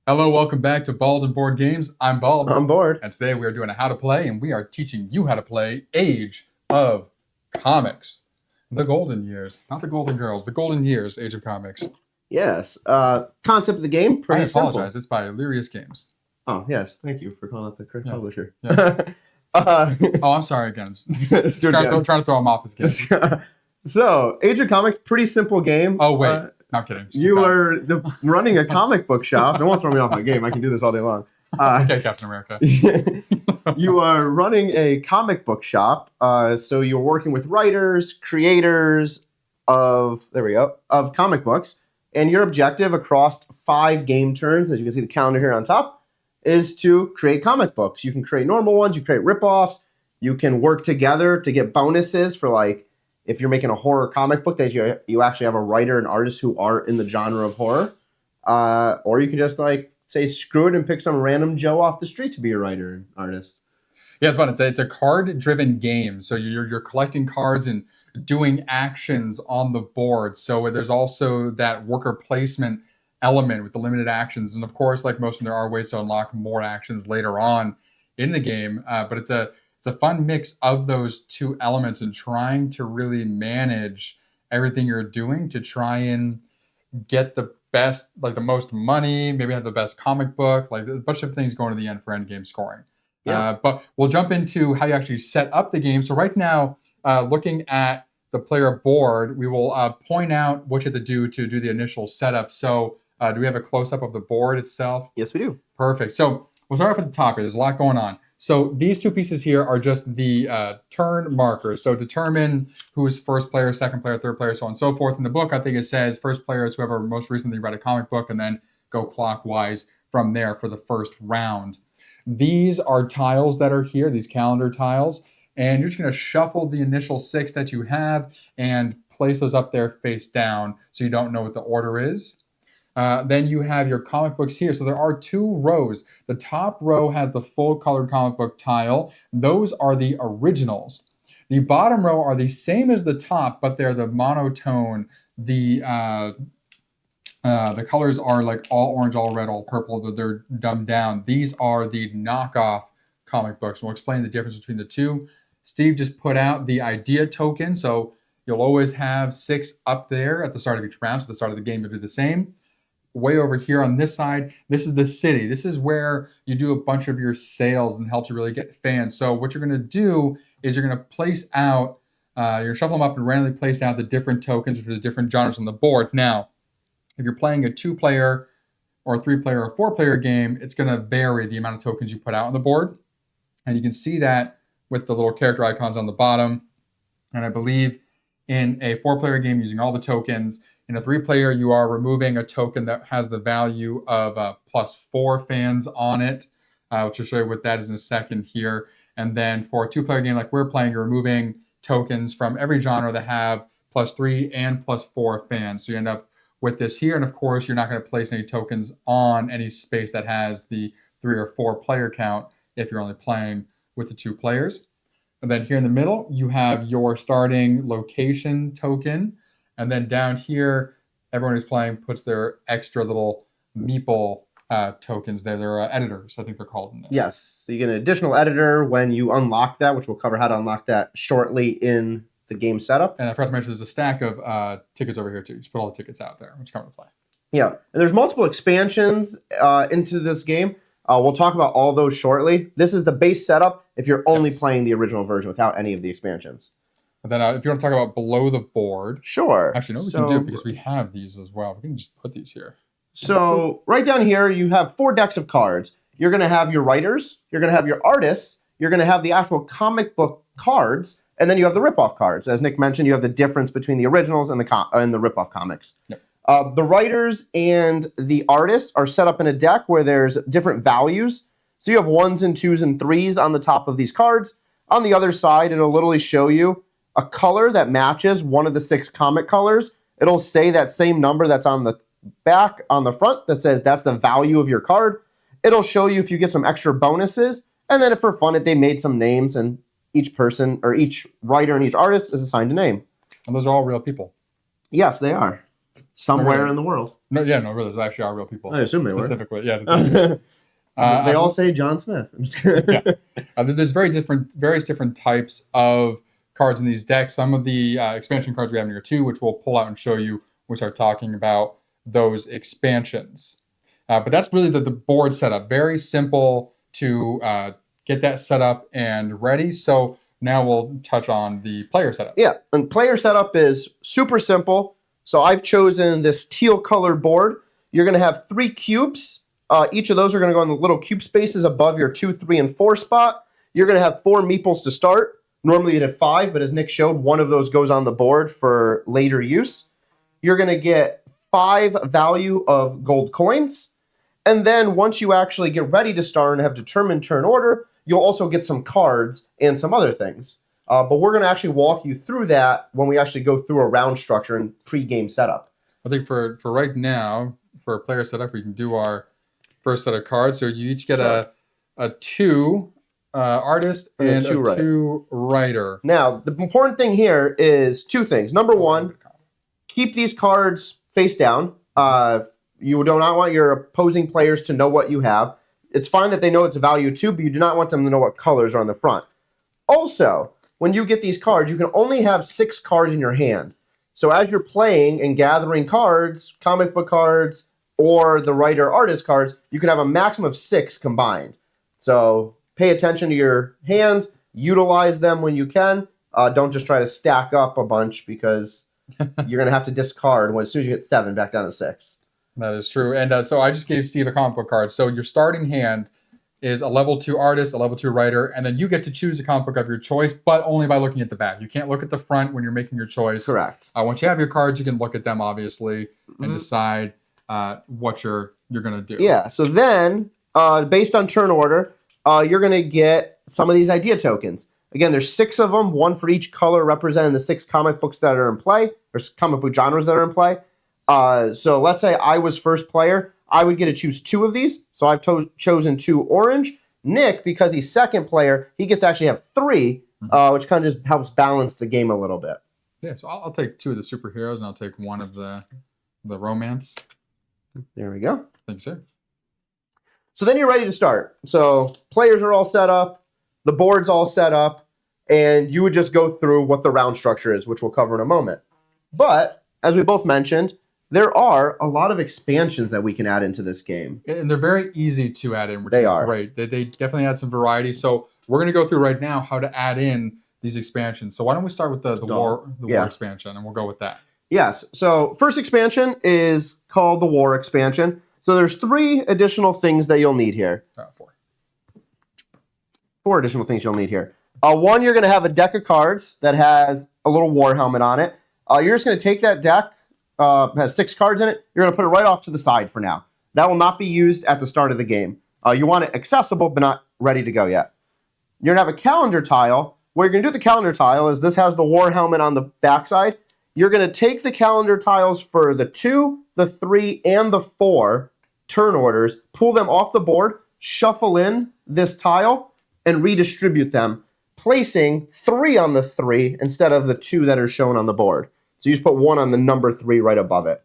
Hello, welcome back to Bald and Board Games. I'm Bald. I'm bored. And today we are doing a how to play, and we are teaching you how to play Age of Comics. The golden years. Not the golden girls, the golden years, Age of Comics. Yes. Concept of the game, pretty simple. I apologize. Simple. It's by Lirius Games. Oh, yes. Thank you for calling out the correct publisher. Yeah. Oh, I'm sorry again. Let's do it again. Trying to throw him off his game. So, Age of Comics, pretty simple game. Oh, wait. No, I'm kidding. You are running a comic book shop. Don't want to throw me off my game. I can do this all day long. Okay, Captain America. You are running a comic book shop. So you're working with writers, creators of comic books. And your objective across 5 game turns, as you can see the calendar here on top, is to create comic books. You can create normal ones. You create ripoffs. You can work together to get bonuses for, like, if you're making a horror comic book, that you actually have a writer and artist who are in the genre of horror. Or you can just, like, say screw it and pick some random Joe off the street to be your writer and artist. Yeah, it's fun. It's a card-driven game. So you're collecting cards and doing actions on the board. So there's also that worker placement element with the limited actions. And of course, like most of them, there are ways to unlock more actions later on in the game. But it's a fun mix of those two elements and trying to really manage everything you're doing to try and get the best, like the most money, maybe have the best comic book, like a bunch of things going to the end for end game scoring. Yeah. But we'll jump into how you actually set up the game. So right now, looking at the player board, we will point out what you have to do the initial setup. So do we have a close-up of the board itself? Yes, we do. Perfect. So we'll start off at the top here. There's a lot going on. So these two pieces here are just the turn markers. So determine who's first player, second player, third player, so on and so forth. In the book, I think it says first player is whoever most recently read a comic book, and then go clockwise from there for the first round. These are tiles that are here, these calendar tiles, and you're just going to shuffle the initial 6 that you have and place those up there face down so you don't know what the order is. Then you have your comic books here. So there are 2 rows. The top row has the full colored comic book tile. Those are the originals. The bottom row are the same as the top, but they're the monotone. The colors are like all orange, all red, all purple. They're dumbed down. These are the knockoff comic books. We'll explain the difference between the two. Steve just put out the idea token. So you'll always have 6 up there at the start of each round. So at the start of the game, you'll do the same. Way over here on this side, this is the city. This is where you do a bunch of your sales and helps you really get fans. So what you're going to do is you're going to place out, you're going to shuffle them up and randomly place out the different tokens for the different genres on the board. Now, if you're playing a 2-player or a 3-player or 4-player game, it's going to vary the amount of tokens you put out on the board. And you can see that with the little character icons on the bottom. And I believe in a 4-player game using all the tokens, in a 3-player, you are removing a token that has the value of +4 fans on it, which I'll show you what that is in a second here. And then for a 2-player game like we're playing, you're removing tokens from every genre that have +3 and +4 fans. So you end up with this here. And of course, you're not going to place any tokens on any space that has the 3 or 4 player count if you're only playing with the 2 players. And then here in the middle, you have your starting location token. And then down here, everyone who's playing puts their extra little meeple tokens there. They're editors, I think they're called in this. Yes. So you get an additional editor when you unlock that, which we'll cover how to unlock that shortly in the game setup. And I forgot to mention there's a stack of tickets over here too. Just put all the tickets out there, which come to play. Yeah. And there's multiple expansions into this game. We'll talk about all those shortly. This is the base setup if you're only playing the original version without any of the expansions. And then if you want to talk about below the board. Sure. Actually, no, we can do because we have these as well. We can just put these here. So right down here, you have 4 decks of cards. You're going to have your writers. You're going to have your artists. You're going to have the actual comic book cards. And then you have the ripoff cards. As Nick mentioned, you have the difference between the originals and the ripoff comics. Yep. The writers and the artists are set up in a deck where there's different values. So you have 1s and 2s and 3s on the top of these cards. On the other side, it'll literally show you a color that matches one of the 6 comic colors. It'll say that same number that's on the back, on the front, that says that's the value of your card. It'll show you if you get some extra bonuses. And then if for fun, they made some names, and each person or each writer and each artist is assigned a name. And those are all real people. Yes, they are. somewhere really. in the world. No, yeah, no, really, those actually are real people. I assume they were. Specifically, yeah. They all say John Smith. I'm just kidding. Yeah. There's various different types of cards in these decks. Some of the expansion cards we have in here too, which we'll pull out and show you when we start talking about those expansions. But that's really the board setup. Very simple to get that set up and ready. So now we'll touch on the player setup. Yeah, and player setup is super simple. So I've chosen this teal colored board. You're going to have 3 cubes. Each of those are going to go in the little cube spaces above your 2, 3, and 4 spot. You're going to have 4 meeples to start. Normally you'd have 5, but as Nick showed, one of those goes on the board for later use. You're going to get 5 value of gold coins. And then once you actually get ready to start and have determined turn order, you'll also get some cards and some other things. But we're going to actually walk you through that when we actually go through a round structure and pre-game setup. I think for right now, for a player setup, we can do our first set of cards. So you each get a 2 artist and a 2 writer. Now, the important thing here is 2 things. Number 1, keep these cards face down. You do not want your opposing players to know what you have. It's fine that they know it's a value 2, but you do not want them to know what colors are on the front. Also, when you get these cards, you can only have 6 cards in your hand. So as you're playing and gathering cards, comic book cards, or the writer artist cards, you can have a maximum of 6 combined. So pay attention to your hands, utilize them when you can. Don't just try to stack up a bunch because you're going to have to discard as soon as you get 7 back down to 6. That is true. And so I just gave Steve a comic book card. So your starting hand is a level 2 artist, a level 2 writer, and then you get to choose a comic book of your choice, but only by looking at the back. You can't look at the front when you're making your choice. Correct. Once you have your cards, you can look at them, obviously, and decide what you're going to do. Yeah, so then, based on turn order, you're going to get some of these idea tokens. Again, there's 6 of them, 1 for each color representing the 6 comic books that are in play, or comic book genres that are in play. So let's say I was first player. I would get to choose 2 of these. So I've chosen 2 orange. Nick, because he's second player, he gets to actually have 3, which kind of just helps balance the game a little bit. Yeah, so I'll take 2 of the superheroes, and I'll take 1 of the romance. There we go. Thanks, sir. So then you're ready to start. So players are all set up. The board's all set up. And you would just go through what the round structure is, which we'll cover in a moment. But, as we both mentioned, there are a lot of expansions that we can add into this game. And they're very easy to add in, which is great. They definitely add some variety. So we're going to go through right now how to add in these expansions. So why don't we start with the war expansion, and we'll go with that. Yes. So first expansion is called the War expansion. So there's 3 additional things that you'll need here. 4. 4 additional things you'll need here. 1, you're going to have a deck of cards that has a little war helmet on it. You're just going to take that deck. Has 6 cards in it. You're going to put it right off to the side for now. That will not be used at the start of the game. You want it accessible, but not ready to go yet. You're going to have a calendar tile. What you're going to do with the calendar tile is this has the war helmet on the backside. You're going to take the calendar tiles for the 2, the 3, and the 4 turn orders, pull them off the board, shuffle in this tile, and redistribute them, placing 3 on the 3 instead of the 2 that are shown on the board. So you just put 1 on the number 3 right above it.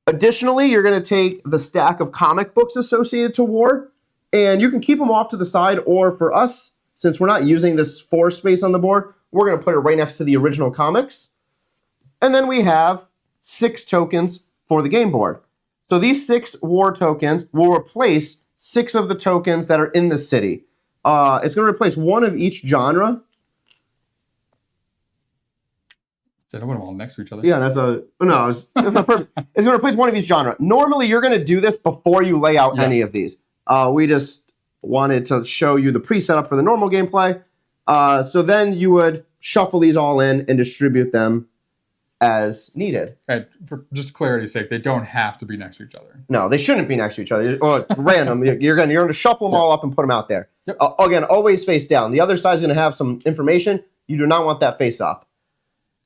Additionally, you're going to take the stack of comic books associated to war, and you can keep them off to the side, or for us, since we're not using this 4 space on the board, we're going to put it right next to the original comics. And then we have 6 tokens for the game board. So these 6 war tokens will replace 6 of the tokens that are in the city. It's going to replace 1 of each genre. So I don't want them all next to each other. Yeah, it's not perfect. It's going to replace 1 of each genre. Normally, you're going to do this before you lay out any of these. We just wanted to show you the pre-setup for the normal gameplay. So then you would shuffle these all in and distribute them as needed. And for just clarity's sake, they don't have to be next to each other. No, they shouldn't be next to each other. Or random. You're going to shuffle them all up and put them out there. Yep. Again, always face down. The other side's going to have some information. You do not want that face up.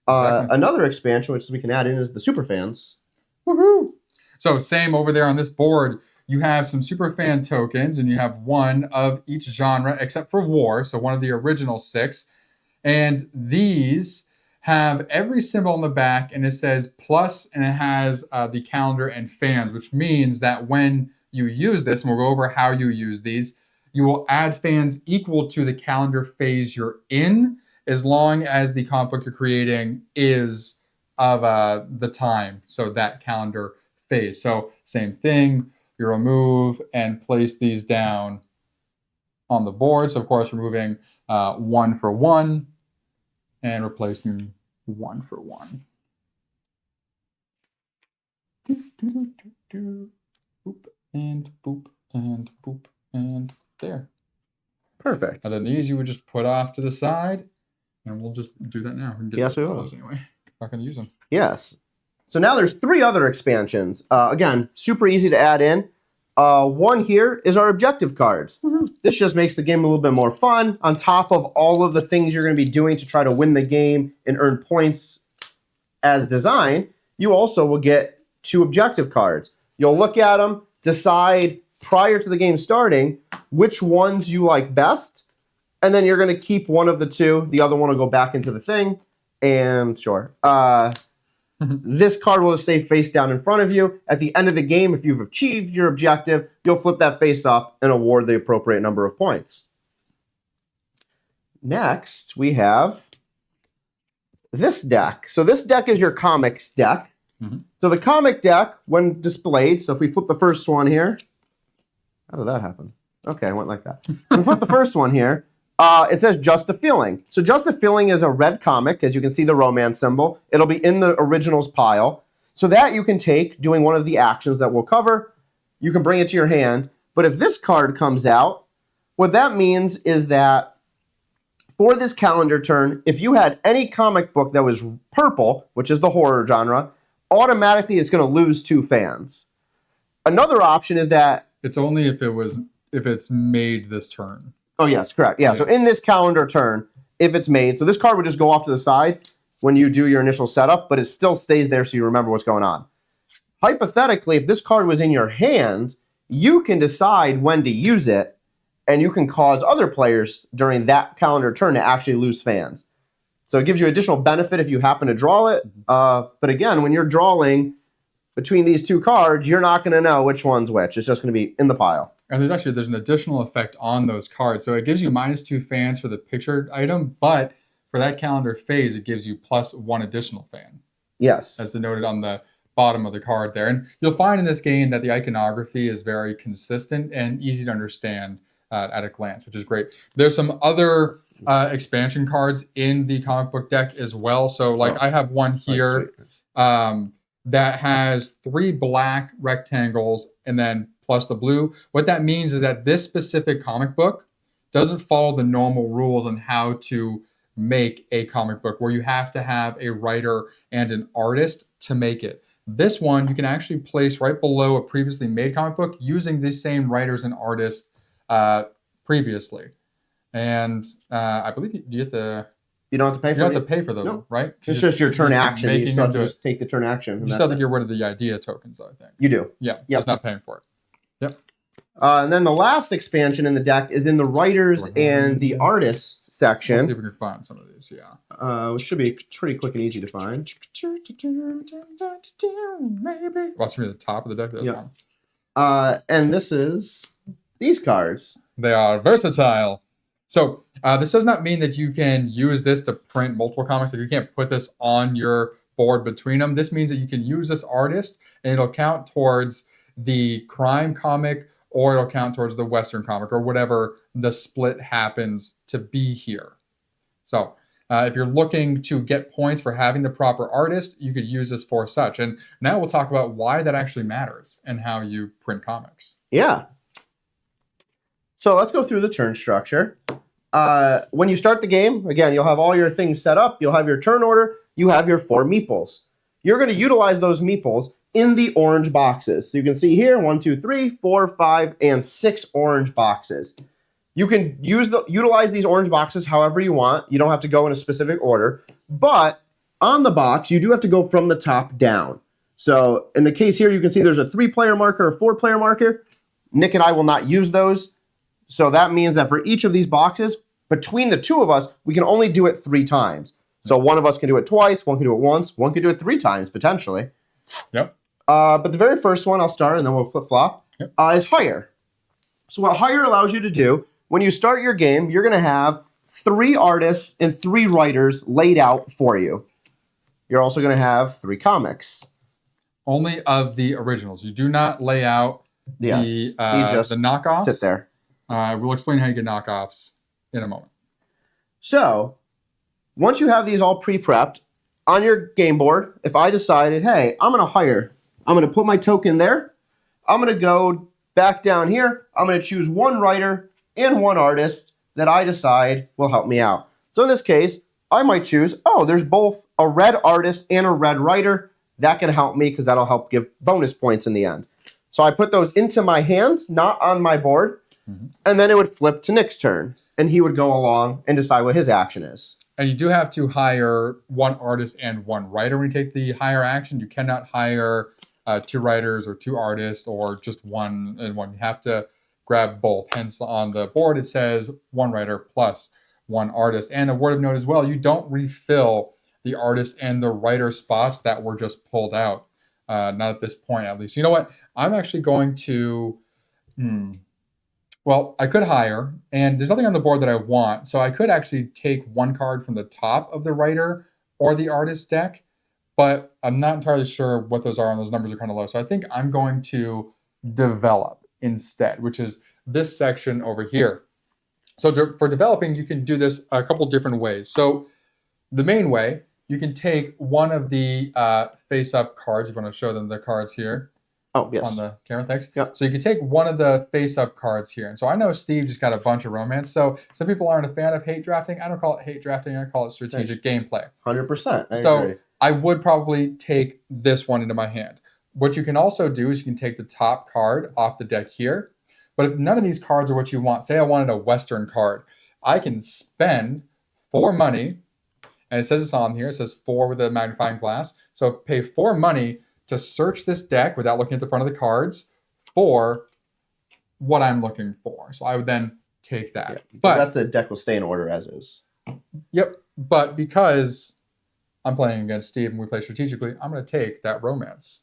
Exactly. Another expansion, which we can add in, is the super fans. Woohoo! So same over there on this board. You have some super fan tokens, and you have 1 of each genre except for war. So 1 of the original 6, and these have every symbol on the back, and it says plus, and it has the calendar and fans, which means that when you use this, and we'll go over how you use these, you will add fans equal to the calendar phase you're in, as long as the comic book you're creating is of the time, so that calendar phase. So same thing, you remove and place these down on the board. So of course, removing 1 for 1 and replacing 1 for 1. Boop and boop and boop and there. Perfect. And then these you would just put off to the side, and we'll just do that now. We can get Yes, we those will. anyway. Not going to use them. Yes. So now there's 3 other expansions. Again, super easy to add in. One here is our objective cards. This just makes the game a little bit more fun. On top of all of the things you're going to be doing to try to win the game and earn points as designed, you also will get 2 objective cards. You'll look at them, decide prior to the game starting which ones you like best, and then you're going to keep one of the 2. The other one will go back into the thing, and sure. This card will stay face down in front of you. At the end of the game, if you've achieved your objective, you'll flip that face up and award the appropriate number of points. Next, we have this deck. So this deck is your comics deck. So the comic deck, when displayed, so if we flip the first one here, how did that happen? Okay, I went like that. When we flip the first one here, it says Just a Feeling. So Just a Feeling is a red comic. As you can see, the romance symbol. It'll be in the originals pile. So that you can take doing one of the actions that we'll cover. You can bring it to your hand. But if this card comes out, what that means is that for this calendar turn, if you had any comic book that was purple, which is the horror genre, automatically it's going to lose 2 fans. Another option is that It's only if it's made this turn. Oh, yes, correct. Yeah, so in this calendar turn, if it's made, so this card would just go off to the side when you do your initial setup, but it still stays there so you remember what's going on. Hypothetically, if this card was in your hand, you can decide when to use it, and you can cause other players during that calendar turn to actually lose fans. So it gives you additional benefit if you happen to draw it. But again, when you're drawing between these 2 cards, you're not going to know which one's which. It's just going to be in the pile. And there's an additional effect on those cards. So it gives you -2 fans for the pictured item, but for that calendar phase, it gives you +1 additional fan. Yes. As denoted on the bottom of the card there. And you'll find in this game that the iconography is very consistent and easy to understand at a glance, which is great. There's some other expansion cards in the comic book deck as well. So like I have one here that has 3 black rectangles and then plus the blue. What that means is that this specific comic book doesn't follow the normal rules on how to make a comic book, where you have to have a writer and an artist to make it. This one you can actually place right below a previously made comic book using the same writers and artists previously. And I believe you get the... You don't have to pay for it? You don't have to pay for those, no. right? It's just your turn action. You still have to into just take the turn action. You just have to get rid of the idea tokens, I think. You do. Yeah, Yep. just not paying for it. Yep. And then the last expansion in the deck is in the writers and the artists Let's see section, if we can find some of these, yeah. which should be pretty quick and easy to find. Maybe. Watch me at the top of the deck. There's Yeah. one. And this is these cards. They are versatile. So this does not mean that you can use this to print multiple comics. If you can't put this on your board between them, this means that you can use this artist and it'll count towards the crime comic, or it'll count towards the Western comic, or whatever the split happens to be here. So if you're looking to get points for having the proper artist, you could use this for such. And now we'll talk about why that actually matters and how you print comics. Yeah. So let's go through the turn structure. When you start the game, again, you'll have all your things set up. You'll have your turn order. You have your 4 meeples. You're going to utilize those meeples in the orange boxes. So you can see here, 1, 2, 3, 4, 5, and 6 orange boxes. You can utilize these orange boxes however you want. You don't have to go in a specific order. But on the box, you do have to go from the top down. So in the case here, you can see there's a 3-player marker, a 4-player marker. Nick and I will not use those. So that means that for each of these boxes, between the 2 of us, we can only do it 3 times. So one of us can do it twice, one can do it once, one can do it 3 times, potentially. Yep. But the very first one, I'll start, and then we'll flip-flop, is hire. So what hire allows you to do, when you start your game, you're going to have 3 artists and 3 writers laid out for you. You're also going to have 3 comics. Only of the originals. You do not lay out the knockoffs. Sit there. We'll explain how you get knockoffs in a moment. So, once you have these all pre-prepped, on your game board, if I decided, hey, I'm going to hire, I'm going to put my token there, I'm going to go back down here, I'm going to choose 1 writer and 1 artist that I decide will help me out. So in this case, I might choose, there's both a red artist and a red writer. That can help me because that'll help give bonus points in the end. So I put those into my hand, not on my board, and then it would flip to Nick's turn, and he would go along and decide what his action is. And you do have to hire 1 artist and 1 writer when you take the hire action. You cannot hire 2 writers or 2 artists or just 1 and 1. You have to grab both. Hence, on the board, it says 1 writer plus 1 artist. And a word of note as well, you don't refill the artist and the writer spots that were just pulled out. Not at this point, at least. You know what? I'm actually going to... Well, I could hire, and there's nothing on the board that I want, so I could actually take 1 card from the top of the writer or the artist deck, but I'm not entirely sure what those are, and those numbers are kind of low. So I think I'm going to develop instead, which is this section over here. So for developing, you can do this a couple different ways. So the main way, you can take one of the face-up cards. You want to show them the cards here. Oh, yes. On the camera, thanks. Yep. So you can take one of the face-up cards here. And so I know Steve just got a bunch of romance. So some people aren't a fan of hate drafting. I don't call it hate drafting. I call it strategic gameplay. 100%. I so agree. I would probably take this one into my hand. What you can also do is you can take the top card off the deck here. But if none of these cards are what you want, say I wanted a Western card, I can spend 4 money, and it says it's on here. It says 4 with a magnifying glass. So pay 4 money to search this deck without looking at the front of the cards for what I'm looking for. So I would then take that. Yeah, but the deck will stay in order as is. Yep. But because I'm playing against Steve and we play strategically, I'm going to take that romance.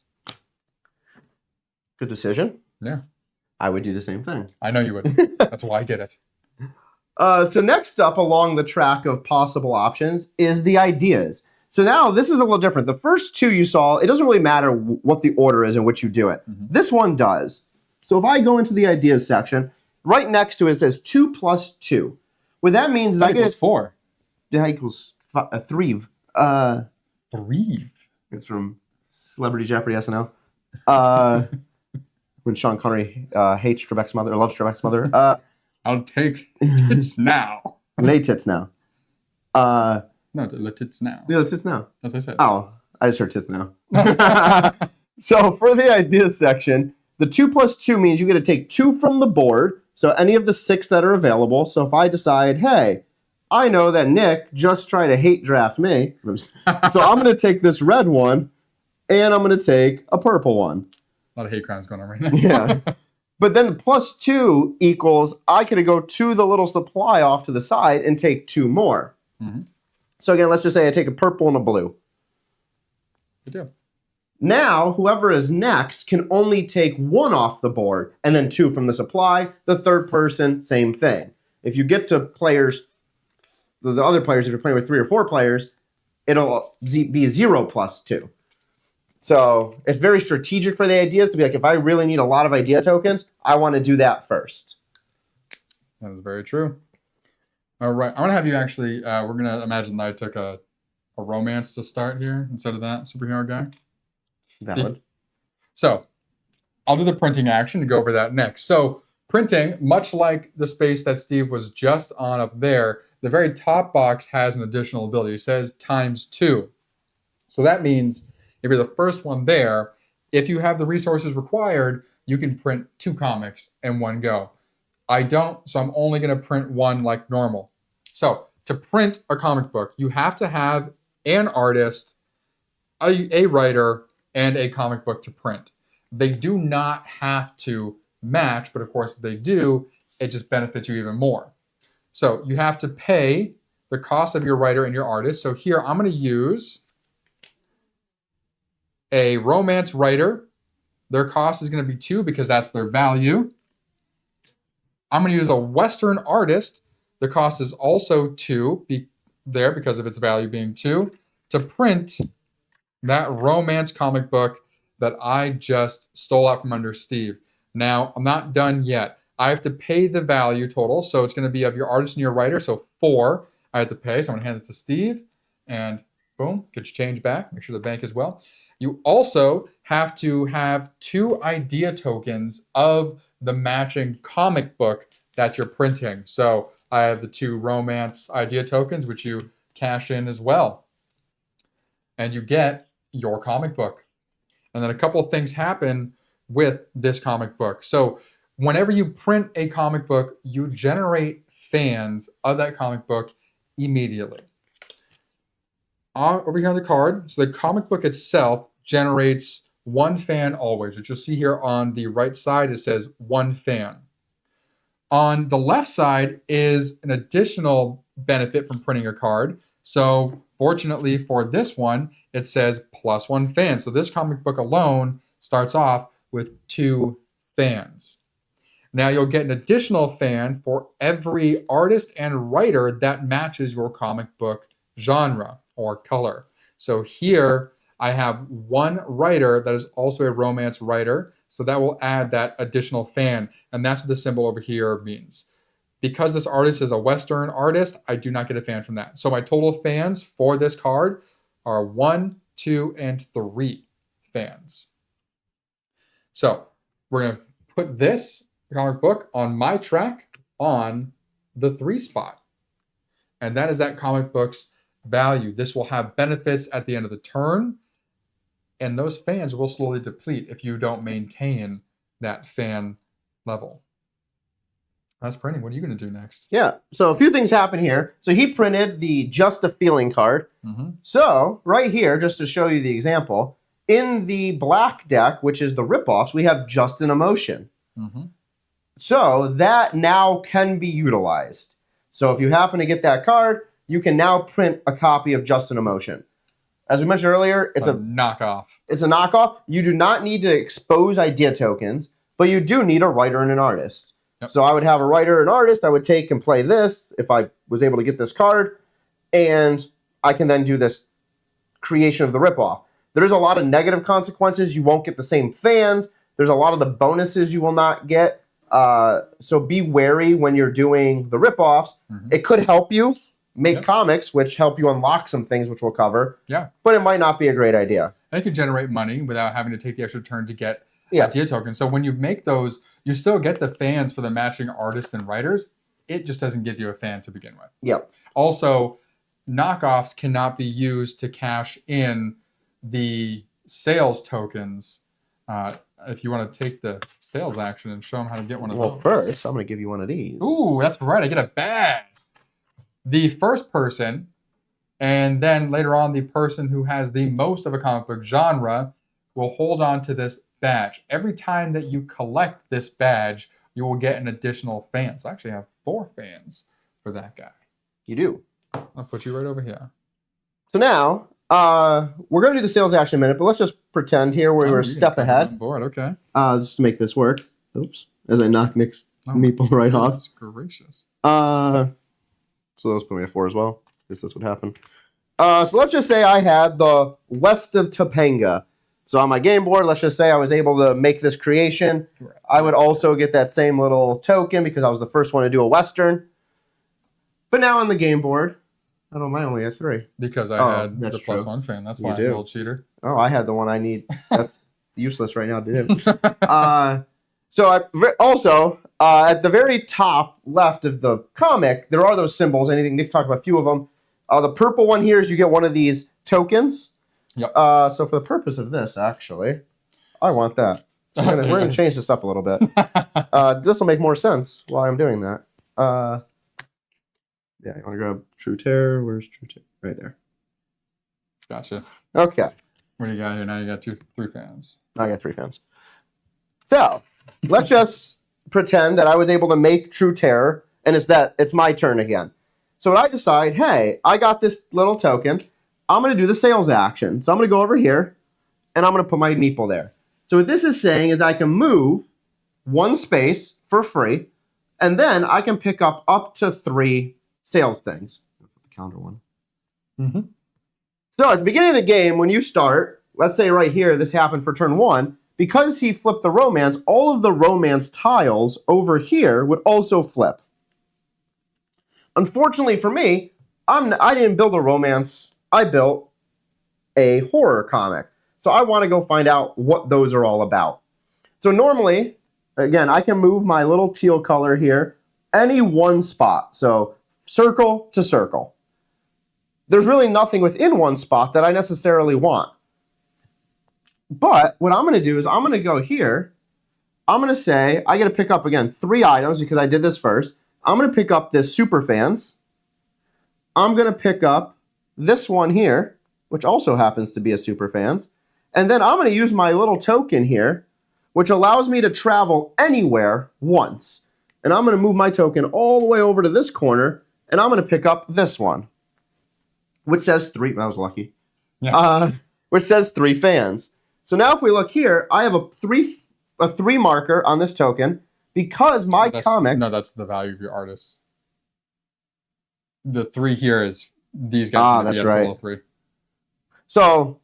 Good decision. Yeah. I would do the same thing. I know you would. That's why I did it. So next up along the track of possible options is the ideas. So now this is a little different. The first 2 you saw, it doesn't really matter what the order is in which you do it. This one does. So if I go into the ideas section, right next to it says 2 plus 2. What that means is That I get equals 4. That equals 3. 3. It's from Celebrity Jeopardy SNL. When Sean Connery hates Trebek's mother or loves Trebek's mother. I'll take tits now. Lay tits now. No, the tits now. Yeah, tits now. That's what I said. Oh, I just heard tits now. So for the ideas section, the 2 plus 2 means you get to take 2 from the board. So any of the 6 that are available. So if I decide, hey, I know that Nick just tried to hate draft me. So I'm going to take this red one and I'm going to take a purple one. A lot of hate crimes going on right now. Yeah. But then the plus 2 equals I could go to the little supply off to the side and take 2 more. So again, let's just say I take a purple and a blue. Good deal. Now, whoever is next can only take 1 off the board and then 2 from the supply. The third person, same thing. If you get to players, the other players, if you're playing with 3 or 4 players, it'll be 0 plus 2. So it's very strategic for the ideas to be like, if I really need a lot of idea tokens, I want to do that first. That is very true. All right. I'm going to have you actually, we're going to imagine that I took a romance to start here instead of that superhero guy. Valid. So I'll do the printing action and go over that next. So printing, much like the space that Steve was just on up there, the very top box has an additional ability. It says ×2. So that means if you're the first one there, if you have the resources required, you can print 2 comics in one go. I don't, so I'm only going to print 1 like normal. So to print a comic book, you have to have an artist, a writer, and a comic book to print. They do not have to match, but of course if they do, it just benefits you even more. So you have to pay the cost of your writer and your artist. So here I'm going to use a romance writer. Their cost is going to be 2 because that's their value. I'm going to use a Western artist. The cost is also 2 there because of its value being 2 to print that romance comic book that I just stole out from under Steve. Now, I'm not done yet. I have to pay the value total. So it's going to be of your artist and your writer. So 4 I have to pay. So I'm going to hand it to Steve. And boom, get your change back. Make sure the bank as well. You also have to have 2 idea tokens of the matching comic book that you're printing. So I have the 2 romance idea tokens, which you cash in as well. And you get your comic book. And then a couple of things happen with this comic book. So whenever you print a comic book, you generate fans of that comic book immediately. Over here on the card, so the comic book itself generates 1 fan always, which you'll see here on the right side, it says 1 fan. On the left side is an additional benefit from printing a card. So fortunately for this one, it says +1 fan. So this comic book alone starts off with 2 fans. Now you'll get an additional fan for every artist and writer that matches your comic book genre or color. So here I have 1 writer that is also a romance writer. So that will add that additional fan. And that's what the symbol over here means. Because this artist is a Western artist, I do not get a fan from that. So my total fans for this card are 1, 2, and 3 fans. So we're going to put this comic book on my track on the 3 spot. And that is that comic book's value. This will have benefits at the end of the turn. And those fans will slowly deplete if you don't maintain that fan level. That's printing. What are you going to do next? Yeah. So a few things happen here. So he printed the Just a Feeling card. Mm-hmm. So right here, just to show you the example, in the black deck, which is the ripoffs, we have Just an Emotion. Mm-hmm. So that now can be utilized. So if you happen to get that card, you can now print a copy of Just an Emotion. As we mentioned earlier, it's a knockoff. It's a knockoff. You do not need to expose idea tokens, but you do need a writer and an artist. Yep. So I would have a writer and artist. I would take and play this if I was able to get this card, and I can then do this creation of the ripoff. There's a lot of negative consequences. You won't get the same fans. There's a lot of the bonuses you will not get. So be wary when you're doing the ripoffs. Mm-hmm. It could help you make comics, which help you unlock some things, which we'll cover. Yeah. But it might not be a great idea. And it can generate money without having to take the extra turn to get idea tokens. So when you make those, you still get the fans for the matching artists and writers. It just doesn't give you a fan to begin with. Yep. Also, knockoffs cannot be used to cash in the sales tokens. If you want to take the sales action and show them how to get one of those. Well, first, I'm going to give you one of these. Ooh, that's right. I get a badge. The first person, and then later on, the person who has the most of a comic book genre will hold on to this badge. Every time that you collect this badge, you will get an additional fan. So I actually have 4 fans for that guy. You do. I'll put you right over here. So now, we're going to do the sales action in a minute, but let's just pretend here we're a step ahead. On board, okay. Just to make this work. Oops. As I knock Nick's meeple right off. That's gracious. So those put me at 4 as well. I guess this would happen. So let's just say I had the West of Topanga. So on my game board, let's just say I was able to make this creation. Right. I would also get that same little token because I was the first one to do a Western. But now on the game board, I only had 3. Because I had the that's +1 fan. That's why I'm a little cheater. Oh, I had the one I need. That's useless right now to do. So also, at the very top left of the comic, there are those symbols. Anything Nick talked about a few of them. The purple one here is you get one of these tokens. Yep. So for the purpose of this, actually, I want that. We're going to change this up a little bit. This will make more sense while I'm doing that. Yeah, you want to grab True Terror? Where's True Terror? Right there. Gotcha. Okay. What do you got here? Now you got 3 fans. I got 3 fans. So let's just pretend that I was able to make True Terror, and it's my turn again. So I decide, hey, I got this little token. I'm going to do the sales action. So I'm going to go over here, and I'm going to put my meeple there. So what this is saying is I can move one space for free, and then I can pick up to 3 sales things. The calendar one. Mm-hmm. So at the beginning of the game, when you start, let's say right here, this happened for turn 1, because he flipped the romance, all of the romance tiles over here would also flip. Unfortunately for me, I didn't build a romance. I built a horror comic. So I want to go find out what those are all about. So normally, again, I can move my little teal color here any one spot. So circle to circle. There's really nothing within one spot that I necessarily want. But what I'm going to do is I'm going to go here. I'm going to say I got to pick up, again, 3 items because I did this first. I'm going to pick up this Superfans. I'm going to pick up this one here, which also happens to be a Superfans. And then I'm going to use my little token here, which allows me to travel anywhere once. And I'm going to move my token all the way over to this corner, and I'm going to pick up this one, which says 3. I was lucky. Yeah. Which says 3 fans. So now if we look here, I have a 3 marker on this token because my comic... No, that's the value of your artists. The 3 here is these guys. That's right. Total 3. So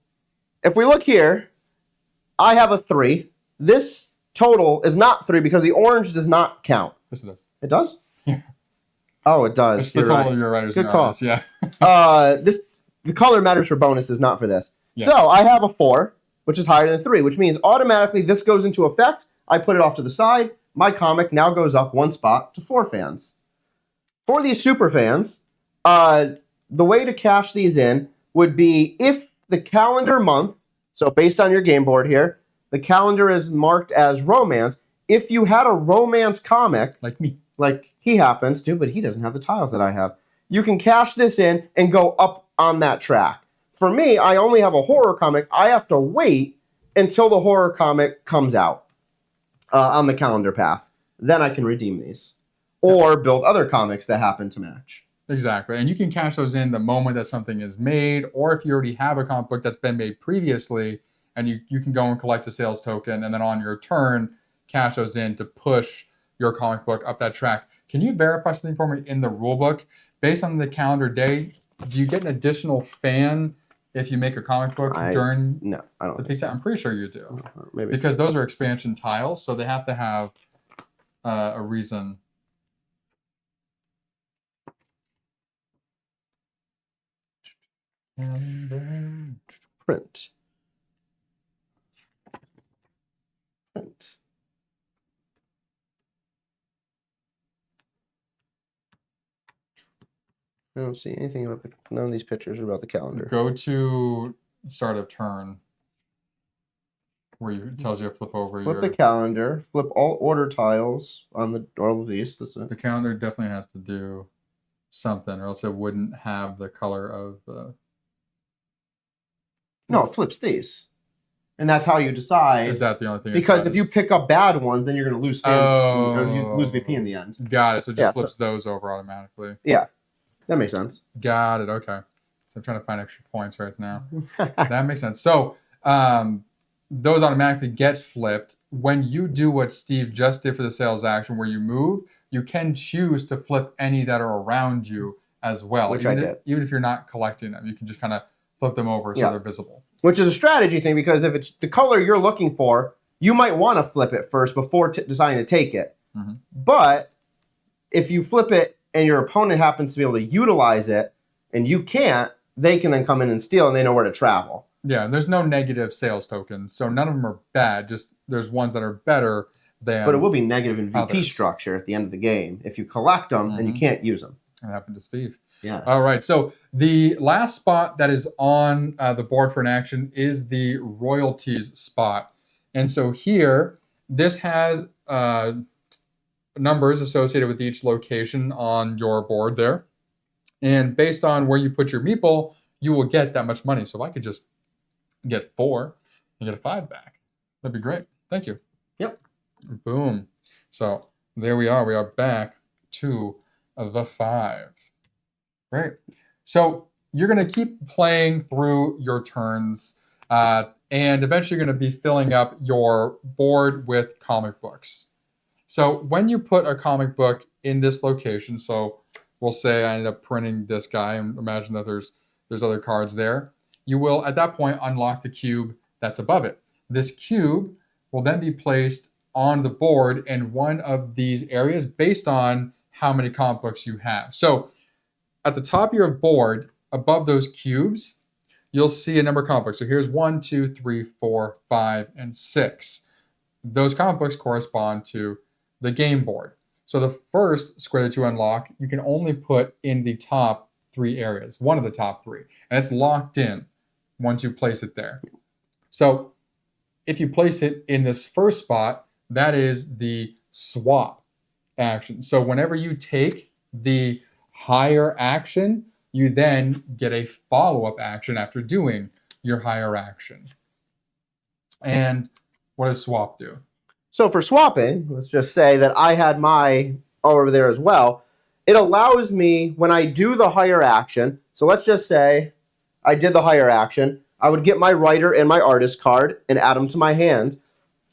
if we look here, I have a 3. This total is not 3 because the orange does not count. Yes, it does. It does? Yeah. Oh, it does. It's the total of your writers. Good and call. artists. Yeah. The color matters for bonuses, not for this. Yeah. So I have a 4, which is higher than 3, which means automatically this goes into effect. I put it off to the side. My comic now goes up 1 spot to 4 fans. For these super fans, the way to cash these in would be if the calendar month, so based on your game board here, the calendar is marked as romance. If you had a romance comic, like me, like he happens to, but he doesn't have the tiles that I have, you can cash this in and go up on that track. For me, I only have a horror comic. I have to wait until the horror comic comes out on the calendar path. Then I can redeem these or build other comics that happen to match. Exactly. And you can cash those in the moment that something is made, or if you already have a comic book that's been made previously, and you can go and collect a sales token, and then on your turn, cash those in to push your comic book up that track. Can you verify something for me in the rule book? Based on the calendar day, do you get an additional fan if you make a comic book during no, I don't the think peak so. time? I'm pretty sure you do. Maybe. Because those are expansion tiles, so they have to have a reason. Print. I don't see anything about none of these pictures are about the calendar. Go to start of turn, where it tells you to flip over. Flip the calendar. Flip all order tiles on all of these. That's it. The calendar definitely has to do something, or else it wouldn't have the color of the. No, it flips these, and that's how you decide. Is that the only thing? Because if you pick up bad ones, then you're going to lose. You lose VP in the end. Got it. So it just flips those over automatically. Yeah, that makes sense. Got it. Okay. So I'm trying to find extra points right now. That makes sense. So those automatically get flipped. When you do what Steve just did for the sales action, where you move, you can choose to flip any that are around you as well. Which I did. Even if you're not collecting them, you can just kind of flip them over so they're visible. Which is a strategy thing, because if it's the color you're looking for, you might want to flip it first before deciding to take it. Mm-hmm. But if you flip it and your opponent happens to be able to utilize it and you can't, they can then come in and steal, and they know where to travel. Yeah, there's no negative sales tokens, so none of them are bad. Just there's ones that are better than. But it will be negative in VP others. structure at the end of the game if you collect them and you can't use them. It happened to Steve. Yes. All right. So the last spot that is on the board for an action is the royalties spot. And so here, this has numbers associated with each location on your board there. And based on where you put your meeple, you will get that much money. So if I could just get 4 and get a 5 back, that'd be great. Thank you. Yep. Boom. So there we are. We are back to the 5. Great. So you're going to keep playing through your turns, and eventually you're going to be filling up your board with comic books. So when you put a comic book in this location, so we'll say I ended up printing this guy, and imagine that there's other cards there. You will at that point unlock the cube that's above it. This cube will then be placed on the board in one of these areas based on how many comic books you have. So at the top of your board, above those cubes, you'll see a number of comic books. So here's 1, 2, 3, 4, 5, and 6. Those comic books correspond to the game board. So the first square that you unlock, you can only put in the top 3 areas, one of the top 3, and it's locked in once you place it there. So if you place it in this first spot, that is the swap action. So whenever you take the higher action, you then get a follow-up action after doing your higher action. And what does swap do? So for swapping, let's just say that I had my over there as well. It allows me, when I do the higher action, so let's just say I did the higher action, I would get my writer and my artist card and add them to my hand.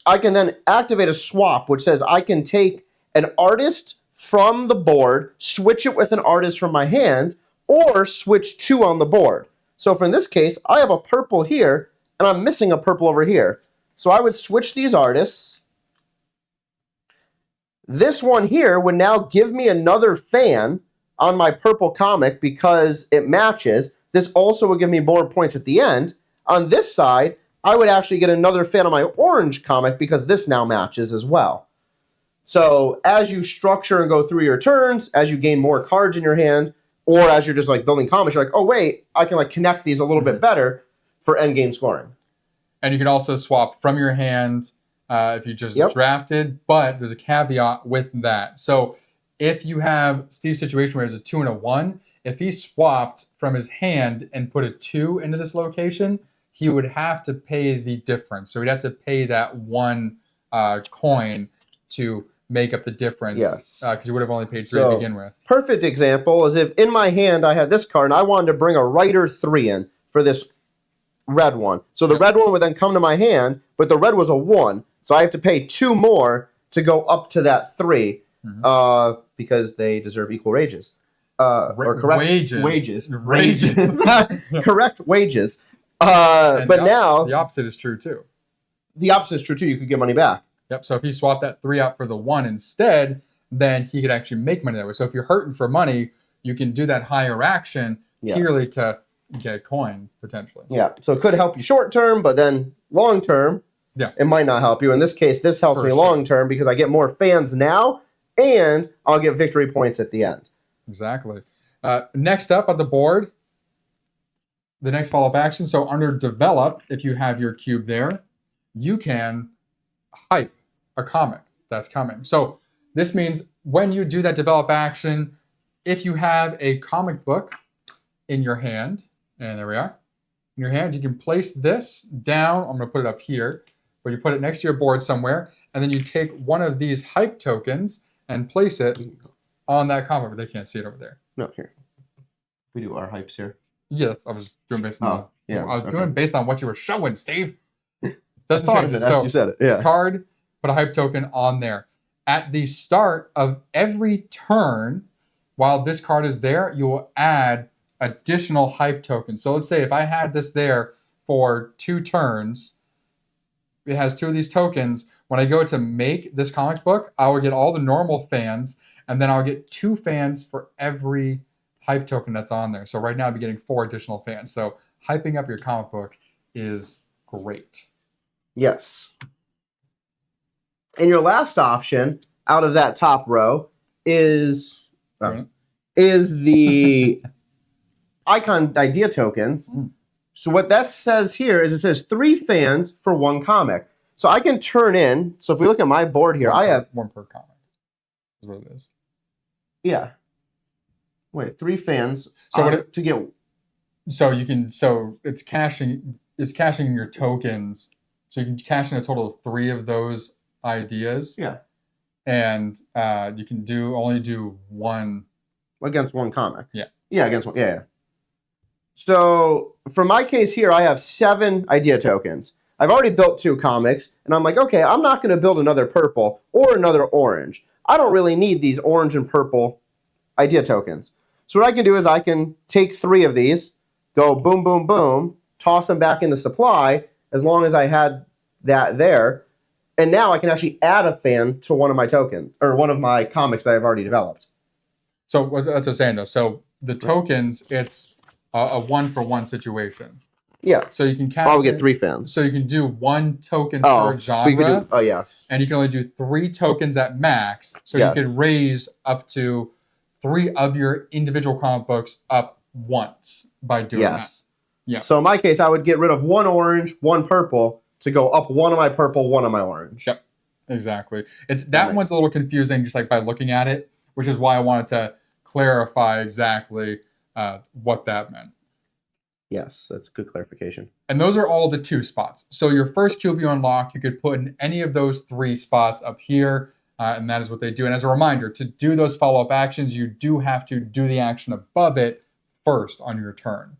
I can then activate a swap, which says I can take an artist from the board, switch it with an artist from my hand, or switch 2 on the board. So for in this case, I have a purple here, and I'm missing a purple over here. So I would switch these artists. This one here would now give me another fan on my purple comic because it matches. This also would give me more points at the end. On this side, I would actually get another fan on my orange comic because this now matches as well. So as you structure and go through your turns, as you gain more cards in your hand, or as you're just like building comics, you're like, oh wait, I can like connect these a little bit better for endgame scoring. And you can also swap from your hand if you just drafted, but there's a caveat with that. So if you have Steve's situation where there's a 2 and a 1, if he swapped from his hand and put a 2 into this location, he would have to pay the difference. So he'd have to pay that 1 coin to make up the difference. Yes. Because you would have only paid 3 to begin with. Perfect example is if in my hand I had this card and I wanted to bring a writer 3 in for this red one. So the red one would then come to my hand, but the red was a 1. So I have to pay 2 more to go up to that 3 because they deserve equal wages. Or correct wages. Correct wages. But now the opposite is true too. The opposite is true too. You could get money back. Yep. So if he swapped that 3 out for the 1 instead, then he could actually make money that way. So if you're hurting for money, you can do that higher action purely to get a coin potentially. Yeah. So it could help you short term, but then long term, it might not help you. In this case, this helps me long term because I get more fans now, and I'll get victory points at the end. Exactly. Next up on the board, the next follow-up action. So under develop, if you have your cube there, you can hype a comic that's coming. So this means when you do that develop action, if you have a comic book in your hand, and there we are, in your hand, you can place this down. I'm going to put it up here, but you put it next to your board somewhere, and then you take one of these hype tokens and place it on that comic, but they can't see it over there. No, here. We do our hypes here. Yes, I was doing based on doing based on what you were showing, Steve. Doesn't change it. So you said it. Yeah. Card, put a hype token on there. At the start of every turn, while this card is there, you will add additional hype tokens. So let's say if I had this there for 2 turns, it has 2 of these tokens. When I go to make this comic book, I will get all the normal fans, and then I'll get 2 fans for every hype token that's on there. So right now I'll be getting 4 additional fans. So hyping up your comic book is great. Yes. And your last option out of that top row is the icon idea tokens. So what that says here is it says 3 fans for 1 comic. So I can turn in. So if we look at my board here, I have 1 per comic. Is what it is. Yeah. Wait, 3 fans. So to get. So you can. So it's caching. It's caching your tokens. So you can cash in a total of 3 of those ideas. Yeah. And you can only do 1 against 1 comic. Yeah. Yeah, against one. Yeah. So for my case here, I have 7 idea tokens. I've already built 2 comics, and I'm like, okay, I'm not going to build another purple or another orange. I don't really need these orange and purple idea tokens. So what I can do is I can take 3 of these, go boom, boom, boom, toss them back in the supply as long as I had that there. And now I can actually add a fan to one of my tokens or one of my comics that I've already developed. So that's what I'm saying though. So the tokens, it's a 1-for-1 situation. Yeah. So you can count. I'll get 3 fans. So you can do 1 token per genre. Yes. And you can only do 3 tokens at max. So you could raise up to 3 of your individual comic books up once by doing that. Yeah. So in my case, I would get rid of 1 orange, 1 purple to go up 1 of my purple, 1 of my orange. Yep. Exactly. That one's a little confusing just like by looking at it, which is why I wanted to clarify exactly what that meant. Yes, that's good clarification. And those are all the 2 spots. So your first cube you unlock, you could put in any of those 3 spots up here, and that is what they do. And as a reminder, to do those follow-up actions, you do have to do the action above it first on your turn.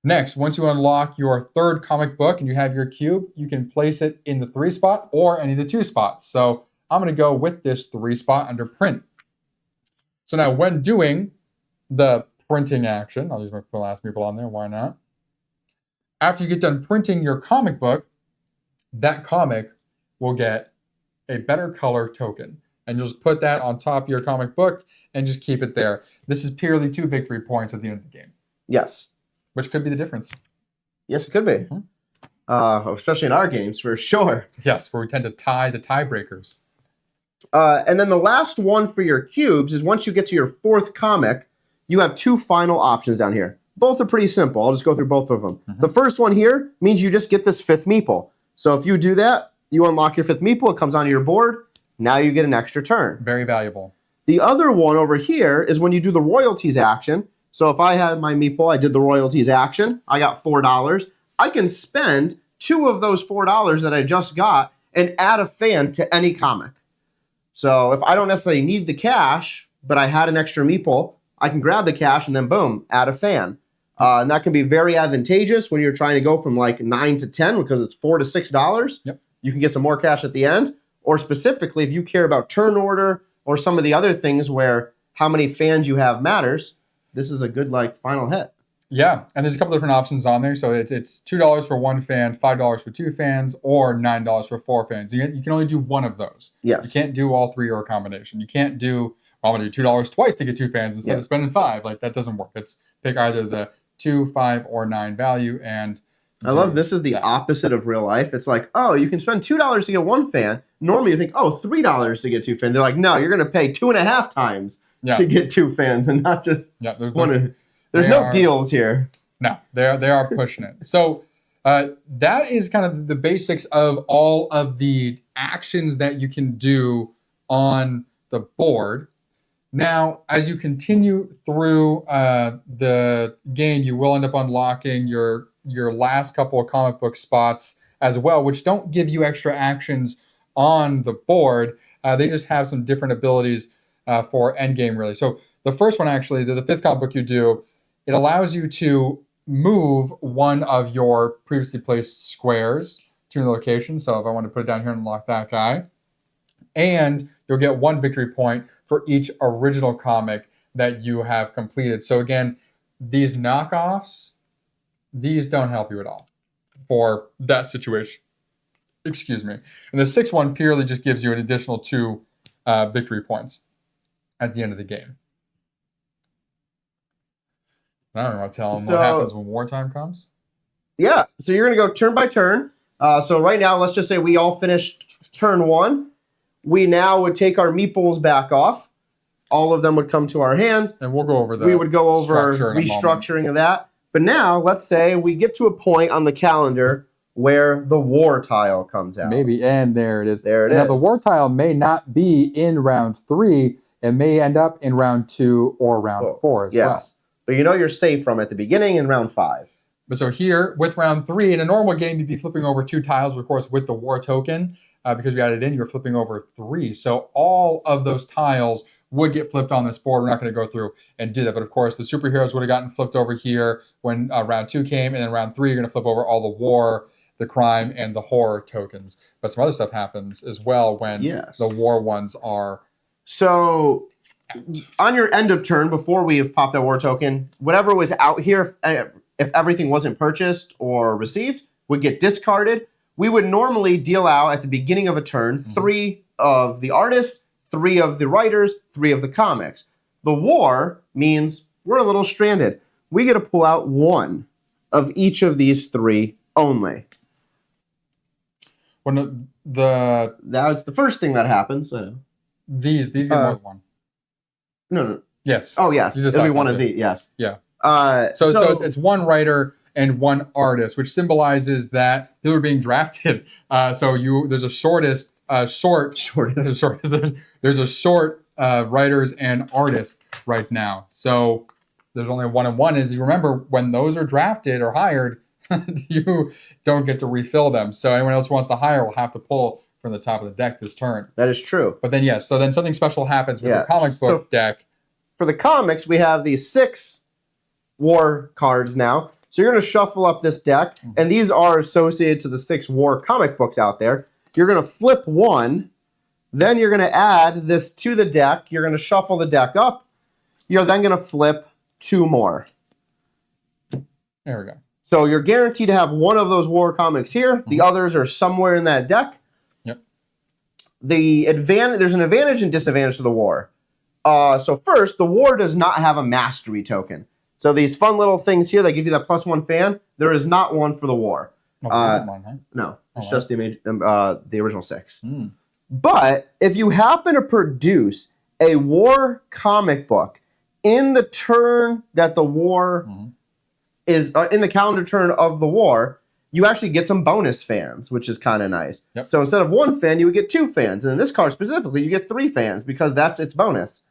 Next, once you unlock your 3rd comic book and you have your cube, you can place it in the 3 spot or any of the 2 spots. So I'm going to go with this 3 spot under print. So now when doing the printing action, I'll use my last meeple on there, why not? After you get done printing your comic book, that comic will get a better color token. And you'll just put that on top of your comic book and just keep it there. This is purely 2 victory points at the end of the game. Yes. Which could be the difference. Yes, it could be. Especially in our games, for sure. Yes, where we tend to tie the tiebreakers. And then the last one for your cubes is once you get to your 4th comic, you have 2 final options down here. Both are pretty simple. I'll just go through both of them. The first one here means you just get this 5th meeple. So if you do that, you unlock your 5th meeple. It comes onto your board. Now you get an extra turn. Very valuable. The other one over here is when you do the royalties action. So if I had my meeple, I did the royalties action. I got $4. I can spend 2 of those $4 that I just got and add a fan to any comic. So if I don't necessarily need the cash, but I had an extra meeple, I can grab the cash and then boom, add a fan. And that can be very advantageous when you're trying to go from like 9 to 10 because it's $4 to $6. Yep. You can get some more cash at the end. Or specifically, if you care about turn order or some of the other things where how many fans you have matters, this is a good like final hit. Yeah, and there's a couple different options on there. So it's $2 for 1 fan, $5 for 2 fans, or $9 for 4 fans. You can only do one of those. Yes. You can't do all 3 or a combination. You can't do, well, I'm going to do $2 twice to get 2 fans instead of spending 5. Like, that doesn't work. It's pick either the 2, 5, or 9 value. And I love this is the opposite of real life. It's like, oh, you can spend $2 to get 1 fan. Normally you think, oh, $3 to get 2 fans. They're like, no, you're going to pay 2.5 times to get 2 fans and not just one. There's no deals here. No, they are pushing it. So that is kind of the basics of all of the actions that you can do on the board. Now, as you continue through the game, you will end up unlocking your last couple of comic book spots as well, which don't give you extra actions on the board. They just have some different abilities for endgame, really. So the first one, actually, the 5th comic book you do, it allows you to move one of your previously placed squares to a location. So if I want to put it down here and unlock that guy, and you'll get 1 victory point for each original comic that you have completed. So again, these knockoffs, these don't help you at all for that situation. Excuse me. And the 6th one purely just gives you an additional 2 victory points at the end of the game. I don't want to tell them what happens when wartime comes. Yeah, so you're going to go turn by turn. So right now, let's just say we all finished turn 1. We now would take our meeples back off. All of them would come to our hand. And we'll go over that. We would go over restructuring of that. But now, let's say we get to a point on the calendar where the war tile comes out. Maybe, and there it is. There it is. Now, the war tile may not be in round 3. It may end up in round 2 or round 4 as well. But you know you're safe from at the beginning in round 5. But so here, with round 3, in a normal game, you'd be flipping over 2 tiles, of course, with the war token. Because we added in, you're flipping over 3. So all of those tiles would get flipped on this board. We're not going to go through and do that. But of course, the superheroes would have gotten flipped over here when round 2 came. And then round 3, you're going to flip over all the war, the crime, and the horror tokens. But some other stuff happens as well when the war ones are. So on your end of turn, before we have popped that war token, whatever was out here, if everything wasn't purchased or received, would get discarded. We would normally deal out at the beginning of a turn 3 of the artists, 3 of the writers, 3 of the comics. The war means we're a little stranded. We get to pull out 1 of each of these 3 only. When that's the first thing that happens. These get more than 1. No. Yes. Oh, yes. It'll be one of these. Yes. Yeah. So it's 1 writer and 1 artist, which symbolizes that people are being drafted. There's a there's a short writers and artists right now. So there's only 1 and 1. Is you remember when those are drafted or hired, you don't get to refill them. So anyone else who wants to hire will have to pull from the top of the deck this turn. That is true. But then so then something special happens with the comic book deck. For the comics, we have these 6 war cards now. So you're going to shuffle up this deck, and these are associated to the 6 war comic books out there. You're going to flip 1, then you're going to add this to the deck. You're going to shuffle the deck up. You're then going to flip 2 more. There we go. So you're guaranteed to have 1 of those war comics here. The others are somewhere in that deck. Yep. There's an advantage and disadvantage to the war. So first, the war does not have a mastery token. So these fun little things here that give you that +1 fan, there is not one for the war. No, there isn't one, huh? No, it's just the original 6. But if you happen to produce a war comic book in the turn that the war is, in the calendar turn of the war, you actually get some bonus fans, which is kind of nice. Yep. So instead of 1 fan, you would get 2 fans. And in this card specifically, you get 3 fans because that's its bonus.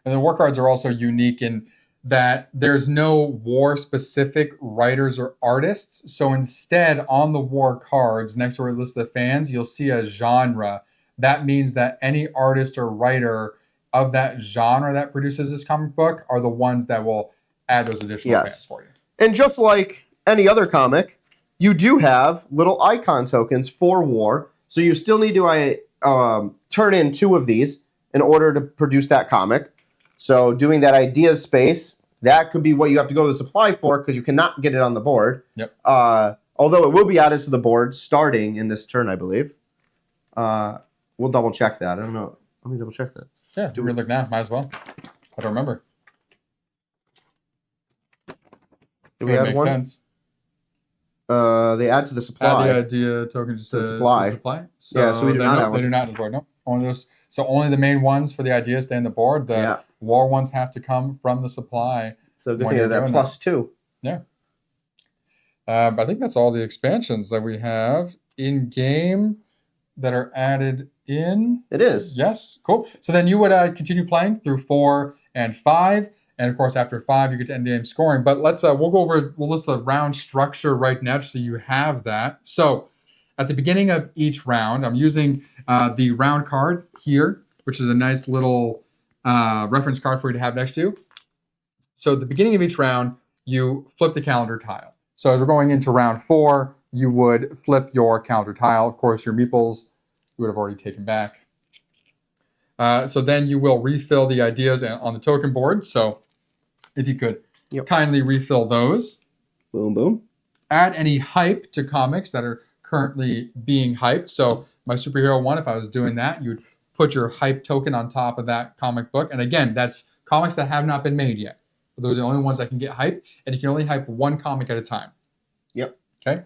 And the war cards are also unique in that there's no war-specific writers or artists. So instead, on the war cards, next to where it lists the fans, you'll see a genre. That means that any artist or writer of that genre that produces this comic book are the ones that will add those additional fans for you. And just like any other comic, you do have little icon tokens for war. So you still need to turn in 2 of these in order to produce that comic. So doing that ideas space, that could be what you have to go to the supply for because you cannot get it on the board. Yep. Although it will be added to the board starting in this turn, I believe. We'll double check that. I don't know. Let me double check that. Yeah, do we look now? Might as well. I don't remember. Do we add 1? Sense. They add to the supply. Add the idea token just to supply. So so we do not have they do not on the board. No, only those. So only the main ones for the ideas stay on the board. The war ones have to come from the supply. So good thing of that +2. Yeah. I think that's all the expansions that we have in game that are added in. It is. Yes. Cool. So then you would continue playing through 4 and 5. And of course, after 5, you get to end game scoring. But we'll list the round structure right now just so you have that. So at the beginning of each round, I'm using the round card here, which is a nice little reference card for you to have next to you. So at the beginning of each round, you flip the calendar tile. So as we're going into round 4, you would flip your calendar tile. Of course, your meeples you would have already taken back. So then you will refill the ideas on the token board. So if you could kindly refill those. Boom, boom. Add any hype to comics that are currently being hyped. So my superhero one, if I was doing that, you'd put your hype token on top of that comic book. And again, that's comics that have not been made yet. Those are the only ones that can get hyped. And you can only hype 1 comic at a time. Yep. Okay.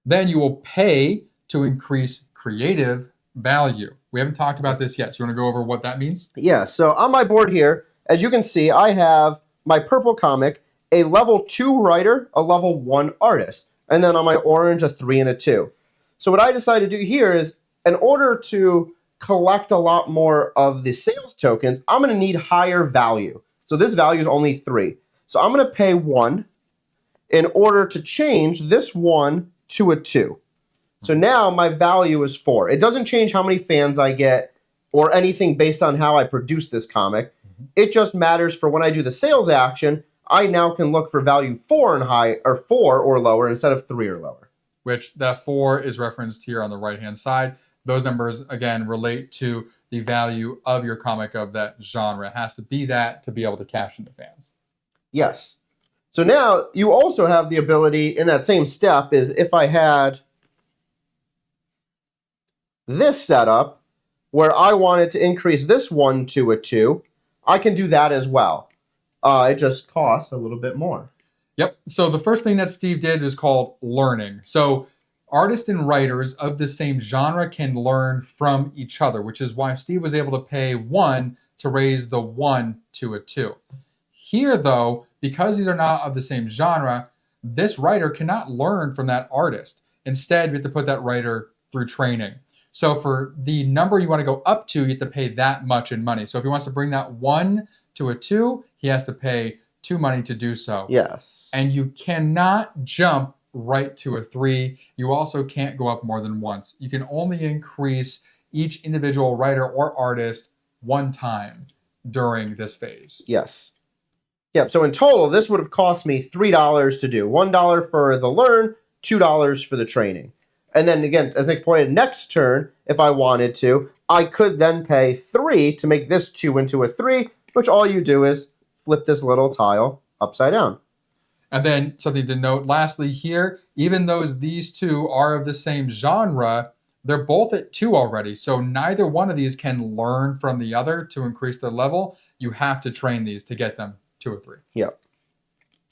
Then you will pay to increase creative value. We haven't talked about this yet. So you want to go over what that means? Yeah. So on my board here, as you can see, I have my purple comic, a level 2 writer, a level 1 artist. And then on my orange, a 3 and a 2. So what I decided to do here is, in order to collect a lot more of the sales tokens, I'm going to need higher value. So this value is only 3. So I'm going to pay 1 in order to change this 1 to a 2. So now my value is 4. It doesn't change how many fans I get or anything based on how I produce this comic. It just matters for when I do the sales action, I now can look for value 4 and high, or 4 or lower instead of 3 or lower. Which that 4 is referenced here on the right-hand side. Those numbers, again, relate to the value of your comic of that genre. It has to be that to be able to cash in the fans. Yes. So now you also have the ability in that same step is if I had this setup where I wanted to increase this 1 to a 2, I can do that as well. It just costs a little bit more. Yep. So the first thing that Steve did is called learning. So artists and writers of the same genre can learn from each other, which is why Steve was able to pay 1 to raise the 1 to a 2. Here, though, because these are not of the same genre, this writer cannot learn from that artist. Instead, we have to put that writer through training. So for the number you want to go up to, you have to pay that much in money. So if he wants to bring that 1 to a 2, he has to pay 2 money to do so. Yes. And you cannot jump right to a 3. You also can't go up more than once. You can only increase each individual writer or artist 1 time during this phase. Yes. Yep. So in total, this would have cost me $3 to do. $1 for the learn, $2 for the training. And then again, as Nick pointed, next turn, if I wanted to, I could then pay 3 to make this 2 into a 3, which all you do is flip this little tile upside down. And then something to note lastly here, even though these two are of the same genre, they're both at 2 already. So neither one of these can learn from the other to increase their level. You have to train these to get them 2 or 3. Yep.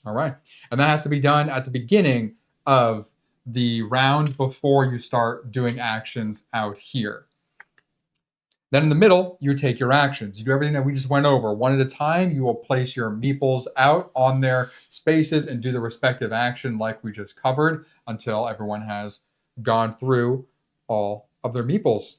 All right. And that has to be done at the beginning of the round before you start doing actions out here. Then in the middle, you take your actions. You do everything that we just went over. 1 at a time, you will place your meeples out on their spaces and do the respective action like we just covered until everyone has gone through all of their meeples.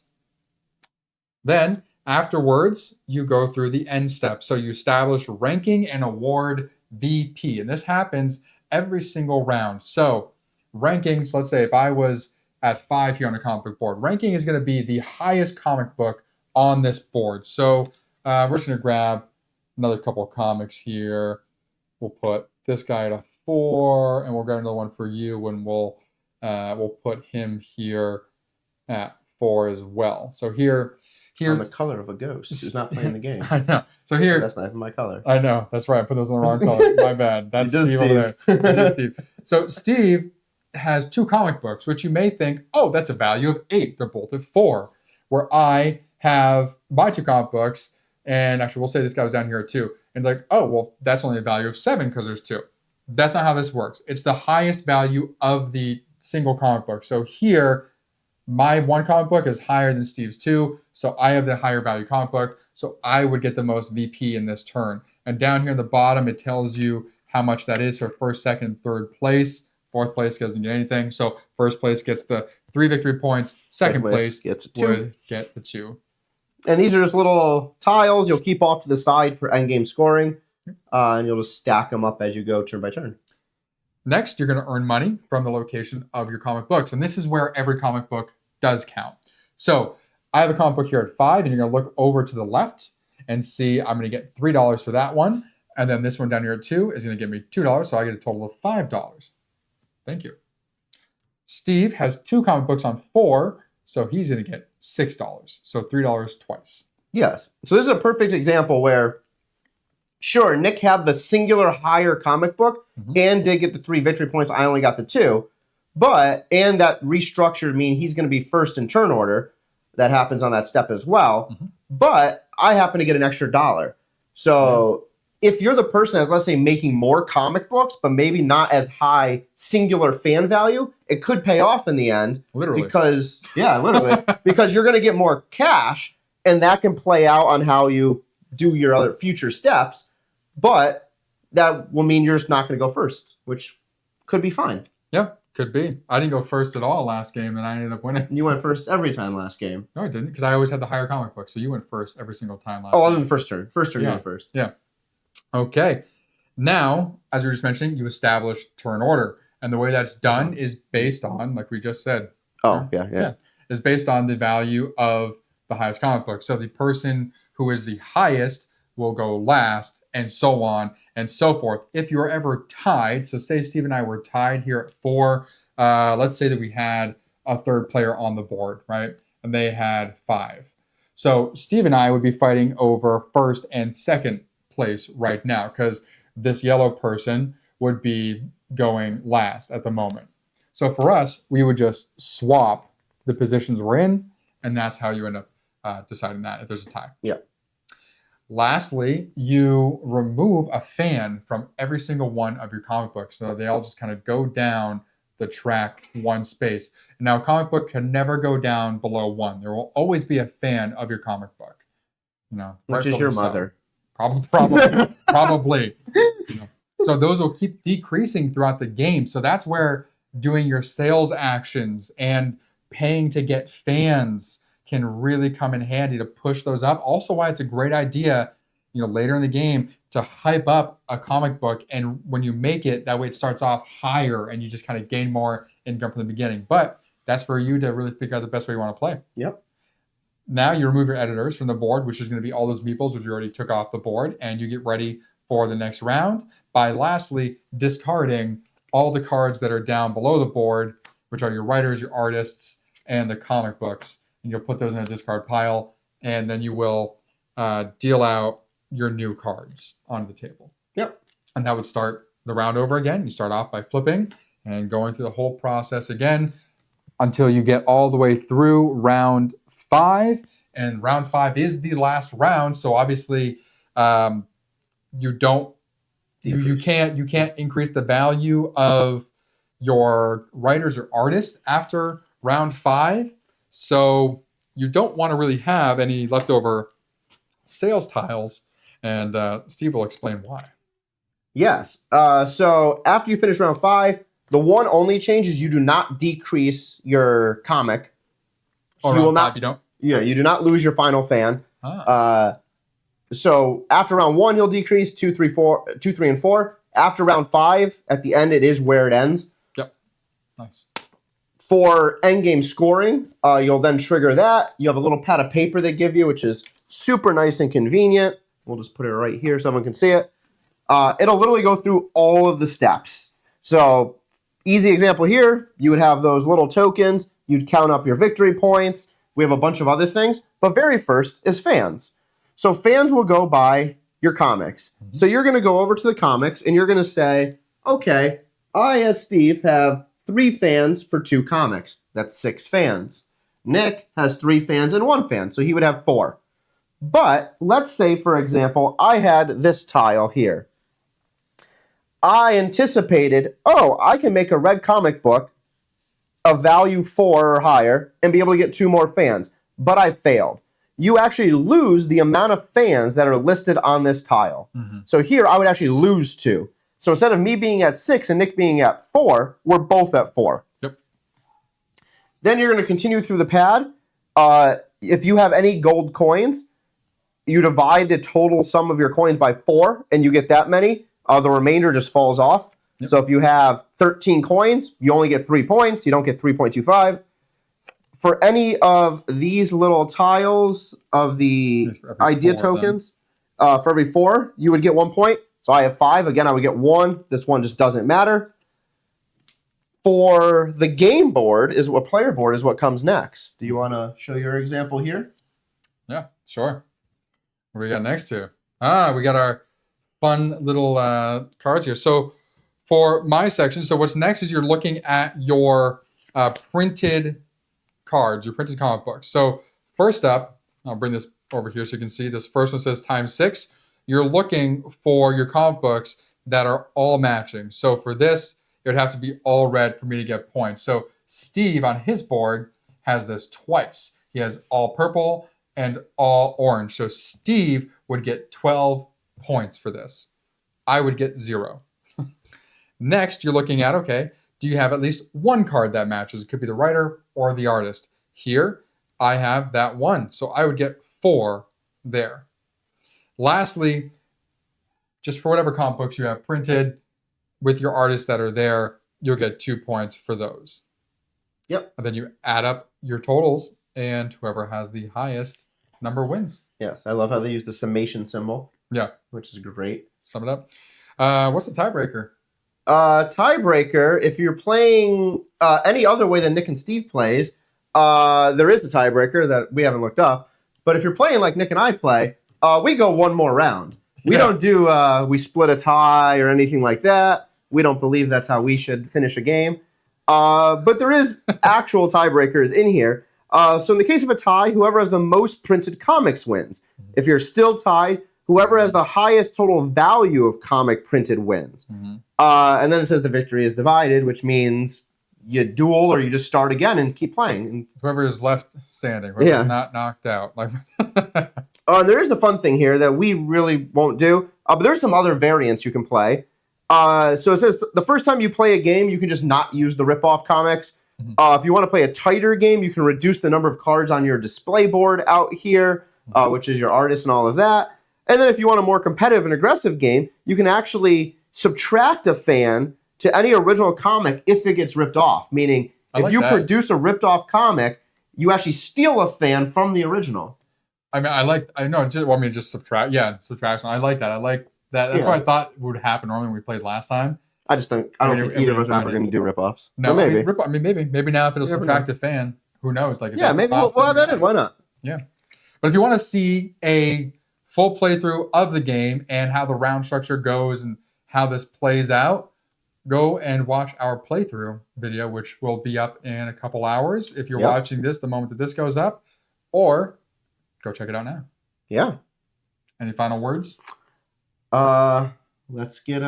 Then, afterwards, you go through the end step. So you establish ranking and award VP. And this happens every single round. So rankings, let's say if I was at 5 here on a comic book board, ranking is going to be the highest comic book on this board. So we're just going to grab another couple of comics here. We'll put this guy at a 4, and we'll grab another one for you, and we'll put him here at 4 as well. So here's I'm the color of a ghost who's not playing the game. I know. So here, that's not even my color. I know. That's right. I put those in the wrong color. My bad. That's Steve over there. Steve. So Steve has 2 comic books, which you may think, oh, that's a value of 8. They're both at 4. Where I have my 2 comic books, and actually we'll say this guy was down here at 2, and like, oh, well, that's only a value of 7 because there's 2. That's not how this works. It's the highest value of the single comic book. So here, my 1 comic book is higher than Steve's 2, so I have the higher value comic book, so I would get the most VP in this turn. And down here in the bottom, it tells you how much that is for first, second, third place. 4th place doesn't get anything. So first place gets the 3 victory points. Second place gets 2. Would get the 2. And these are just little tiles you'll keep off to the side for endgame scoring. And you'll just stack them up as you go turn by turn. Next, you're going to earn money from the location of your comic books. And this is where every comic book does count. So I have a comic book here at 5, and you're going to look over to the left and see I'm going to get $3 for that one. And then this one down here at 2 is going to give me $2. So I get a total of $5. Thank you. Steve has 2 comic books on 4, so he's going to get $6. So $3 twice. Yes. So this is a perfect example where, sure, Nick had the singular higher comic book and did get the 3 victory points. I only got the 2. And that restructured mean he's going to be first in turn order. That happens on that step as well. But I happen to get an extra $1. So if you're the person that's, let's say, making more comic books, but maybe not as high singular fan value, it could pay off in the end. Literally. Because you're going to get more cash, and that can play out on how you do your other future steps. But that will mean you're just not going to go first, which could be fine. Yeah, could be. I didn't go first at all last game, and I ended up winning. You went first every time last game. No, I didn't, because I always had the higher comic book. So you went first every single time last game. Other than the first turn. First turn, you went first. Yeah. Okay. Now, as we were just mentioning, you establish turn order. And the way that's done is based on, like we just said. Yeah. Is based on the value of the highest comic book. So the person who is the highest will go last, and so on and so forth. If you're ever tied, so say Steve and I were tied here at 4, let's say that we had a third player on the board, right? And they had 5. So Steve and I would be fighting over first and second place right now because this yellow person would be going last at the moment. So for us, we would just swap the positions we're in, and that's how you end up deciding that if there's a tie. Yeah. Lastly, you remove a fan from every single one of your comic books. So they all just kind of go down the track one space. Now, a comic book can never go down below 1. There will always be a fan of your comic book. Which is your mother. Probably. So those will keep decreasing throughout the game. So that's where doing your sales actions and paying to get fans can really come in handy to push those up. Also, why it's a great idea, later in the game to hype up a comic book, and when you make it, that way it starts off higher, and you just kind of gain more income from the beginning. But that's for you to really figure out the best way you want to play. Yep. Now you remove your editors from the board, which is going to be all those meeples, which you already took off the board, and you get ready for the next round by lastly discarding all the cards that are down below the board, which are your writers, your artists, and the comic books. And you'll put those in a discard pile, and then you will deal out your new cards onto the table. Yep. And that would start the round over again. You start off by flipping and going through the whole process again until you get all the way through round 5. And round 5 is the last round. So obviously, you can't increase the value of your writers or artists after round 5. So you don't want to really have any leftover sales tiles, and Steve will explain why. Yes. So after you finish round 5, the one only change is you do not decrease your comic. So you will not. You don't. Yeah, you do not lose your final fan. So after round 1, you'll decrease 2, 3, and 4. After round 5, at the end, it is where it ends. Yep. Nice. For endgame scoring, you'll then trigger that. You have a little pad of paper they give you, which is super nice and convenient. We'll just put it right here so everyone can see it. It'll literally go through all of the steps. So, easy example here, you would have those little tokens. You'd count up your victory points. We have a bunch of other things. But very first is fans. So, fans will go by your comics. Mm-hmm. So, you're going to go over to the comics and you're going to say, okay, I, as Steve, have 3 fans for 2 comics. That's 6 fans. Nick has 3 fans and 1 fan, so he would have 4. But let's say, for example, I had this tile here. I anticipated, I can make a red comic book of value 4 or higher and be able to get 2 more fans. But I failed. You actually lose the amount of fans that are listed on this tile. Mm-hmm. So here, I would actually lose 2. So instead of me being at 6 and Nick being at 4, we're both at 4. Yep. Then you're going to continue through the pad. If you have any gold coins, you divide the total sum of your coins by 4, and you get that many. The remainder just falls off. Yep. So if you have 13 coins, you only get 3 points. You don't get 3.25. For any of these little tiles of the idea tokens, for every 4, you would get 1 point. So I have 5. Again, I would get 1. This one just doesn't matter. For the game board, player board is what comes next. Do you want to show your example here? Yeah, sure. What do we got next here? We got our fun little cards here. So for my section, so what's next is you're looking at your printed cards, your printed comic books. So first up, I'll bring this over here so you can see. This first one says ×6. You're looking for your comic books that are all matching. So for this, it would have to be all red for me to get points. So Steve on his board has this twice. He has all purple and all orange. So Steve would get 12 points for this. I would get 0. Next, you're looking at, okay, do you have at least 1 card that matches? It could be the writer or the artist. Here, I have that 1. So I would get 4 there. Lastly, just for whatever comic books you have printed with your artists that are there, you'll get 2 points for those. Yep. And then you add up your totals and whoever has the highest number wins. Yes, I love how they use the summation symbol. Yeah. Which is great. Sum it up. What's the tiebreaker? Tiebreaker, if you're playing any other way than Nick and Steve plays, there is a tiebreaker that we haven't looked up. But if you're playing like Nick and I play, we go one more round. We don't do we split a tie or anything like that. We don't believe that's how we should finish a game. But there is actual tiebreakers in here. So in the case of a tie, whoever has the most printed comics wins. If you're still tied, whoever has the highest total value of comic printed wins. And then it says the victory is divided, which means you duel or you just start again and keep playing. And whoever is left standing, whoever's not knocked out. Like there is a fun thing here that we really won't do, but there's some other variants you can play. So it says the first time you play a game, you can just not use the rip-off comics. If you want to play a tighter game, you can reduce the number of cards on your display board out here, which is your artist and all of that. And then if you want a more competitive and aggressive game, you can actually subtract a fan to any original comic if it gets ripped off. Meaning, if you produce a ripped off comic, you actually steal a fan from the original. I mean, I know, just want me to just subtract. Yeah, subtraction. I like that. I like that. That's what I thought would happen normally when we played last time. I don't think either of us are ever going to do rip-offs. No, maybe. Maybe now if it'll subtract a fan, who knows? Like, maybe we'll add that in. Why not? Yeah. But if you want to see a full playthrough of the game and how the round structure goes and how this plays out, go and watch our playthrough video, which will be up in a couple hours if you're watching this the moment that this goes up, or go check it out now. Yeah. Any final words? Let's get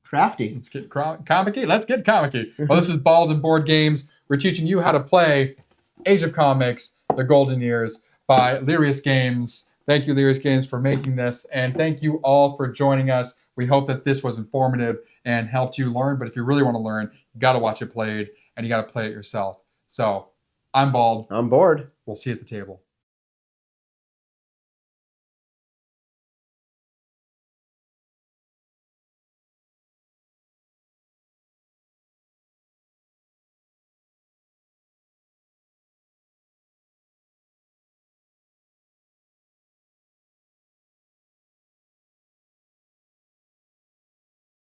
crafty. Let's get comic-y. Let's get comic-y. Well, this is Bald and Board Games. We're teaching you how to play Age of Comics, The Golden Years by Lirius Games. Thank you, Lirius Games, for making this. And thank you all for joining us. We hope that this was informative and helped you learn. But if you really want to learn, you got to watch it played and you got to play it yourself. So I'm Bald. I'm Bored. We'll see you at the table.